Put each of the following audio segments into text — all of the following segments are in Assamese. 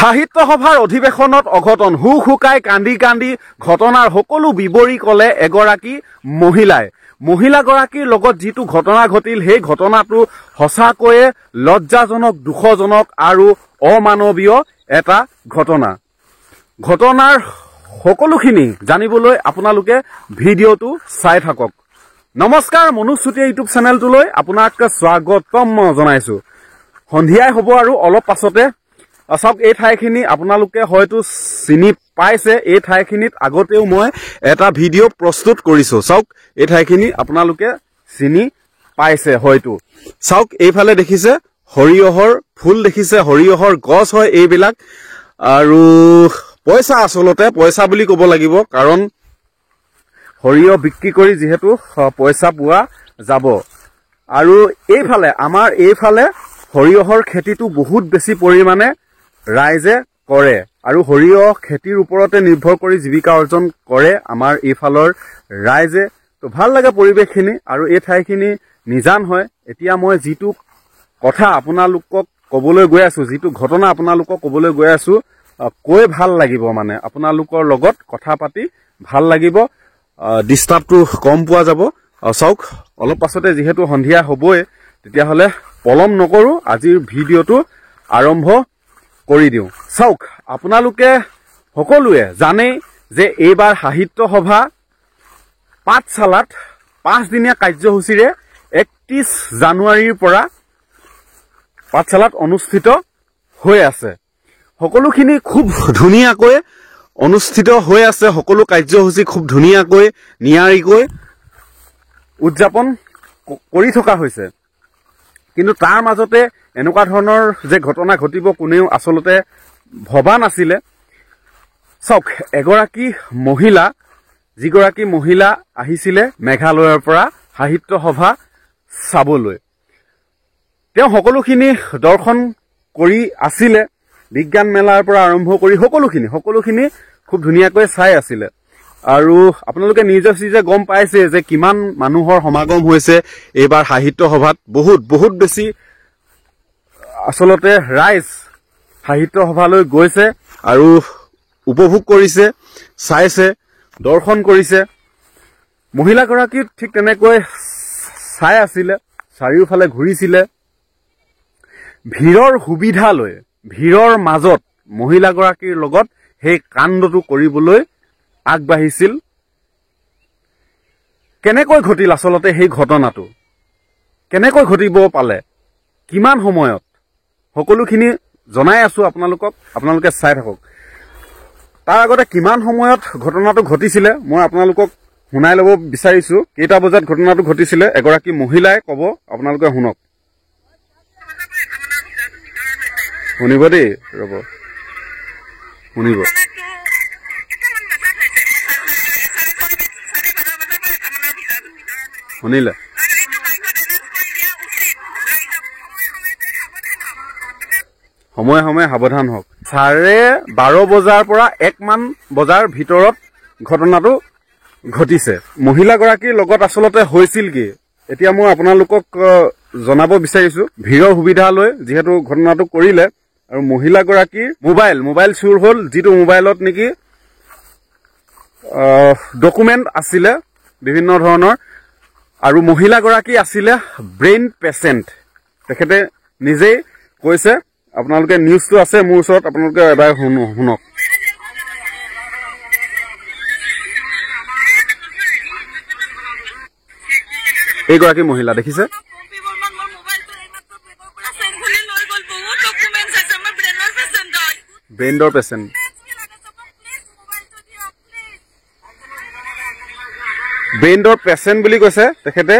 সাহিত্য সভাৰ অধিৱেশনত অঘটন হুক হুকাই কান্দি কান্দি ঘটনাৰ সকলো বিৱৰি ক'লে এগৰাকী মহিলাগৰাকীৰ লগত যিটো ঘটনা ঘটিল সেই ঘটনাটো সঁচাকৈয়ে লজ্জাজনক দুখজনক আৰু অমানৱীয় এটা ঘটনাৰ সকলোখিনি জানিবলৈ আপোনালোকে ভিডিঅ'টো চাই থাকক। নমস্কাৰ, মনোজ চুতীয়া ইউটিউব চেনেলটোলৈ আপোনাক স্বাগতম জনাইছো। সন্ধিয়াই হ'ব আৰু অলপ পাছতে চাওক, এই ঠাইখিনি আপোনালোকে হয়তো চিনি পাইছে। এই ঠাইখিনিত আগতেও মই এটা ভিডিঅ' প্ৰস্তুত কৰিছো। চাওক, এই ঠাইখিনি আপোনালোকে চিনি পাইছে হয়তো। চাওক, এইফালে দেখিছে সৰিয়হৰ ফুল, দেখিছে সৰিয়হৰ গছ হয় এইবিলাক। আৰু পইচা, আচলতে পইচা বুলি ক'ব লাগিব, কাৰণ সৰিয়হ বিক্ৰী কৰি যিহেতু পইচা পোৱা যাব। আৰু এইফালে আমাৰ এইফালে সৰিয়হৰ খেতিটো বহুত বেছি পৰিমাণে ৰাইজে কৰে আৰু সৰিয়হ খেতিৰ ওপৰতে নিৰ্ভৰ কৰি জীৱিকা অৰ্জন কৰে আমাৰ এইফালৰ ৰাইজে। তো ভাল লাগে পৰিৱেশখিনি আৰু এই ঠাইখিনি নিজান হয়। এতিয়া মই যিটো কথা আপোনালোকক ক'বলৈ গৈ আছো, যিটো ঘটনা আপোনালোকক ক'বলৈ গৈ আছো, কৈ ভাল লাগিব, মানে আপোনালোকৰ লগত কথা পাতি ভাল লাগিব, ডিষ্টাৰ্বটো কম পোৱা যাব। চাওক, অলপ পাছতে যিহেতু সন্ধিয়া হ'বই, তেতিয়াহ'লে পলম নকৰো, আজিৰ ভিডিঅ'টো আৰম্ভ কৰি দিওঁ। চাওক, আপোনালোকে সকলোৱে জানেই যে এইবাৰ সাহিত্য সভা পাঠশালাত 5 দিনীয়া কাৰ্যসূচীৰে 31 জানুৱাৰীৰ পৰা পাঠশালাত অনুষ্ঠিত হৈ আছে। সকলোখিনি খুব ধুনীয়াকৈ অনুষ্ঠিত হৈ আছে। সকলো কাৰ্যসূচী খুব ধুনীয়াকৈ নিয়াৰিকৈ উদযাপন কৰি থকা হৈছে। কিন্তু তাৰ মাজতে এনেকুৱা ধৰণৰ যে ঘটনা ঘটিব কোনেও আচলতে ভবা নাছিলে। চাওক, এগৰাকী মহিলা, যিগৰাকী মহিলা আহিছিলে মেঘালয়ৰ পৰা সাহিত্য সভা চাবলৈ, তেওঁ সকলোখিনি দৰ্শন কৰি আছিলে। বিজ্ঞান মেলাৰ পৰা আৰম্ভ কৰি সকলোখিনি খুব ধুনীয়াকৈ চাই আছিলে। আৰু আপোনালোকে নিজে গম পাইছে যে কিমান মানুহৰ সমাগম হৈছে এইবাৰ সাহিত্য সভাত। বহুত বেছি আচলতে ৰাইজ সাহিত্য সভালৈ গৈছে আৰু উপভোগ কৰিছে, চাইছে, দৰ্শন কৰিছে। মহিলাগৰাকী ঠিক তেনেকৈ চাই আছিলে, চাৰিওফালে ঘূৰিছিলে। ভিৰৰ সুবিধা লৈ ভিৰৰ মাজত মহিলাগৰাকীৰ লগত সেই কাণ্ডটো কৰিবলৈ আগবাঢ়িছিল। কেনেকৈ ঘটিল আচলতে সেই ঘটনাটো, কেনেকৈ ঘটিব পালে, কিমান সময়ত, সকলোখিনি জনাই আছো আপোনালোকক। আপোনালোকে চাই থাকক। তাৰ আগতে কিমান সময়ত ঘটনাটো ঘটিছিলে মই আপোনালোকক শুনাই ল'ব বিচাৰিছো। কেইটা বজাত ঘটনাটো ঘটিছিলে এগৰাকী মহিলাই ক'ব, আপোনালোকে শুনক। শুনিব দেই, ৰ'ব, শুনিব। শুনিলে? সময়ে সময়ে সাৱধান হওক। 12:30 বজাৰ পৰা 1 মান বজাৰ ভিতৰত ঘটনাটো ঘটিছে। মহিলাগৰাকীৰ লগত আচলতে হৈছিল কি, এতিয়া মই আপোনালোকক জনাব বিচাৰিছো। ভিৰৰ সুবিধা লৈ যিহেতু ঘটনাটো কৰিলে, আৰু মহিলাগৰাকীৰ মোবাইল চুৰ হ'ল, যিটো মোবাইলত নেকি ডকুমেণ্ট আছিলে বিভিন্ন ধৰণৰ। আৰু মহিলাগৰাকী আছিলে ব্ৰেইন পেচেণ্ট, তেখেতে নিজেই কৈছে। আপোনালোকে নিউজটো আছে মোৰ ওচৰত, আপোনালোকে এবাৰ শুনক। এইগৰাকী মহিলা দেখিছে, ব্ৰেইনৰ পেচেণ্ট। ব্ৰেইনৰ পেচেণ্ট বুলি কৈছে তেখেতে।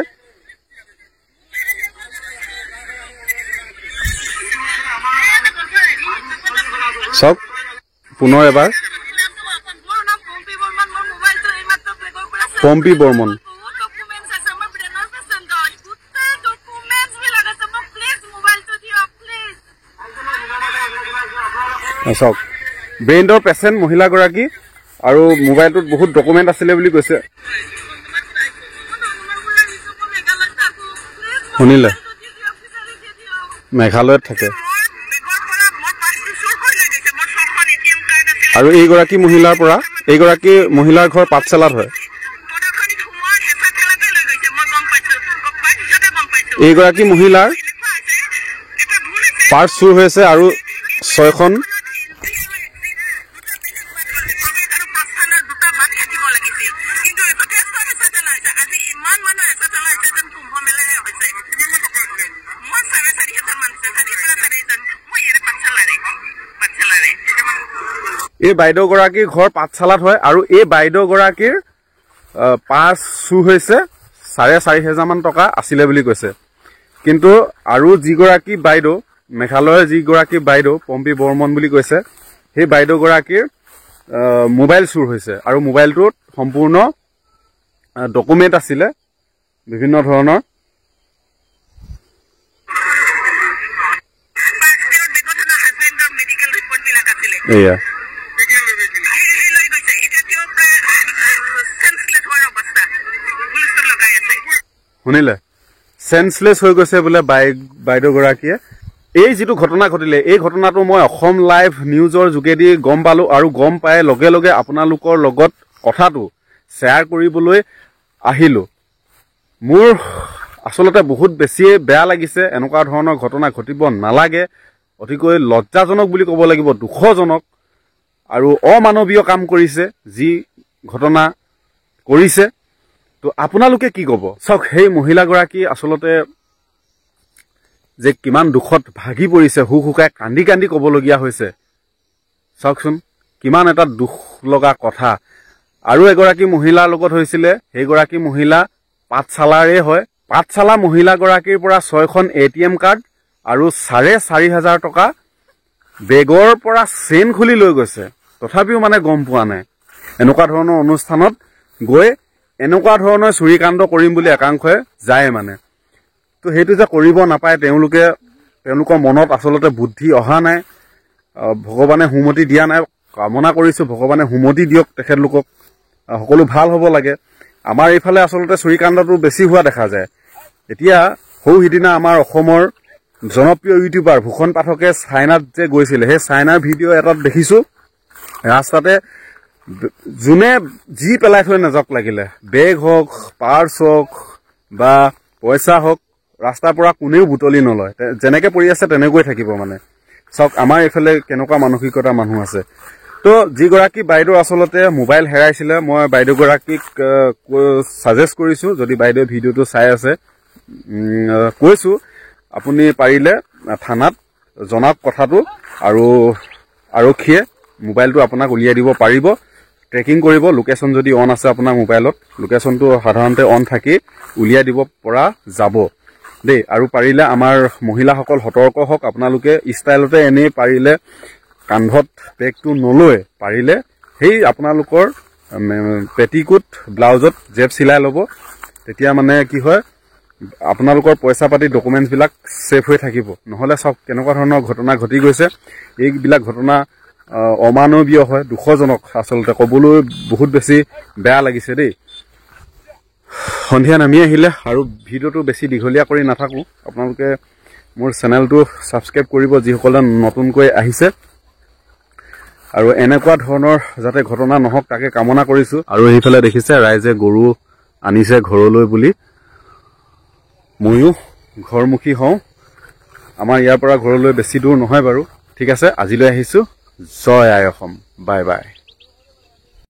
চাওক পুনৰ এবাৰ, পম্পী বৰ্মন। চাওক, ব্ৰেইনৰ পেচেণ্ট মহিলাগৰাকী, আৰু মোবাইলটোত বহুত ডকুমেণ্ট আছিলে বুলি কৈছে। শুনিলে? মেঘালয়ত থাকে। আৰু এইগৰাকী মহিলাৰ ঘৰ পাঠশালাত হয় এইগৰাকী মহিলাৰ পাৰ্চ চুৰ হৈছে আৰু 6খন এই বাইদেউগৰাকীৰ ঘৰ পাঠশালাত হয় আৰু এই বাইদেউগৰাকীৰ পাৰ্চ চুৰ হৈছে 4,500 মান টকা আছিলে বুলি কৈছে কিন্তু আৰু যিগৰাকী বাইদেউ মেঘালয়ৰ যিগৰাকী বাইদেউ পম্পী বৰ্মন বুলি কৈছে সেই বাইদেউগৰাকীৰ মোবাইল চুৰ হৈছে আৰু মোবাইলটোত সম্পূৰ্ণ ডকুমেণ্ট আছিলে বিভিন্ন ধৰণৰ এয়া শুনিলে সেন্সলেছ হৈ গৈছে বোলে বাইদেউগৰাকীয়ে এই যিটো ঘটনা ঘটিলে এই ঘটনাটো মই অসম লাইভ নিউজৰ যোগেদি গম পালো আৰু গম পাই লগে লগে আপোনালোকৰ লগত কথাটো শ্বেয়াৰ কৰিবলৈ আহিলো মোৰ আসলতে বহুত বেছি বেয়া লাগিছে এনেকুৱা ধৰণৰ ঘটনা ঘটিব নালাগে অতিকৈ লজ্জাজনক বুলি ক'ব লাগিব দুখজনক আৰু অমানৱীয় কাম কৰিছে যি ঘটনা কৰিছে তো আপোনালোকে কি ক'ব চাওক সেই মহিলাগৰাকী আসলতে যে কিমান দুখত ভাগি পৰিছে হুকাই কান্দি কান্দি ক'বলগীয়া হৈছে চাওকচোন কিমান এটা দুখ লগা কথা আৰু এগৰাকী মহিলাৰ লগত হৈছিলে সেইগৰাকী মহিলা পাঠশালাৰে হয় পাঠশালা মহিলাগৰাকীৰ পৰা 6খন ATM কাৰ্ড আৰু 4,500 টকা বেগৰ পৰা চেইন খুলি লৈ গৈছে তথাপিও মানে গম পোৱা নাই এনেকুৱা ধৰণৰ অনুষ্ঠানত গৈ এনেকুৱা ধৰণৰ চুৰিকাণ্ড কৰিম বুলি একাংশই যায় মানে তো সেইটো যে কৰিব নাপায় তেওঁলোকৰ মনত আসলতে বুদ্ধি অহা নাই ভগৱানে হুমতি দিয়া নাই কামনা কৰিছো ভগৱানে হুমতি দিয়ক তেখেতলোকক সকলো ভাল হ'ব লাগে আমাৰ এইফালে আসলতে চুৰিকাণ্ডটো বেছি হোৱা দেখা যায় এতিয়া সিদিনা আমাৰ অসমৰ জনপ্ৰিয় ইউটিউবাৰ ভূষণ পাঠকে চাইনাত যে গৈছিলে সেই চাইনাৰ ভিডিঅ' এটাত দেখিছো ৰাস্তাতে যোনে যি পেলাই থৈ নাযাওক লাগিলে বেগ হওক পাৰ্চ হওক বা পইচা হওক ৰাস্তাৰ পৰা কোনেও বুটলি নলয় যেনেকে পৰি আছে তেনেকৈ থাকিব মানে চাওক আমাৰ এইফালে কেনেকুৱা মানসিকতা মানুহ আছে তো যিগৰাকী বাইদেউ আসলতে মোবাইল হেৰাইছিলে মই বাইদেউগৰাকীক সাজেষ্ট কৰিছো যদি বাইদেউ ভিডিঅ'টো চাই আছে কৈছো আপুনি পাৰিলে থানাত জনাওক কথাটো আৰু আৰক্ষীয়ে মোবাইলটো আপোনাক উলিয়াই দিব পাৰিব ট্ৰেকিং কৰিব লোকেশ্যন যদি অন আছে আপোনাৰ মোবাইলত লোকেশ্যনটো সাধাৰণতে অন থাকি উলিয়াই দিব পৰা যাব দেই আৰু পাৰিলে আমাৰ মহিলাসকল সতৰ্ক হওক আপোনালোকে ষ্টাইলতে এনেই পাৰিলে কান্ধত বেগটো নলৈ পাৰিলে সেই আপোনালোকৰ পেটিকোট ব্লাউজত জেপ চিলাই ল'ব তেতিয়া মানে কি হয় আপোনালোকৰ পইচা পাতি ডকুমেণ্টছবিলাক ছেফ হৈ থাকিব নহ'লে চাওক কেনেকুৱা ধৰণৰ ঘটনা ঘটি গৈছে এইবিলাক ঘটনা অমানৱীয় হয় দুখজনক আসলতে ক'বলৈ বহুত বেছি বেয়া লাগিছে দেই সন্ধিয়া নামি আহিলে আৰু ভিডিঅ'টো বেছি দীঘলীয়া কৰি নাথাকোঁ আপোনালোকে মোৰ চেনেলটো ছাবস্ক্ৰাইব কৰিব যিসকলে নতুনকৈ আহিছে আৰু এনেকুৱা ধৰণৰ যাতে ঘটনা নহওক তাকে কামনা কৰিছোঁ আৰু এইফালে দেখিছে ৰাইজে গৰু আনিছে ঘৰলৈ বুলি ময়ো ঘৰমুখী হওঁ আমাৰ ইয়াৰ পৰা ঘৰলৈ বেছি দূৰ নহয় বাৰু ঠিক আছে আজিলৈ আহিছোঁ জয় আই অসম বাই বাই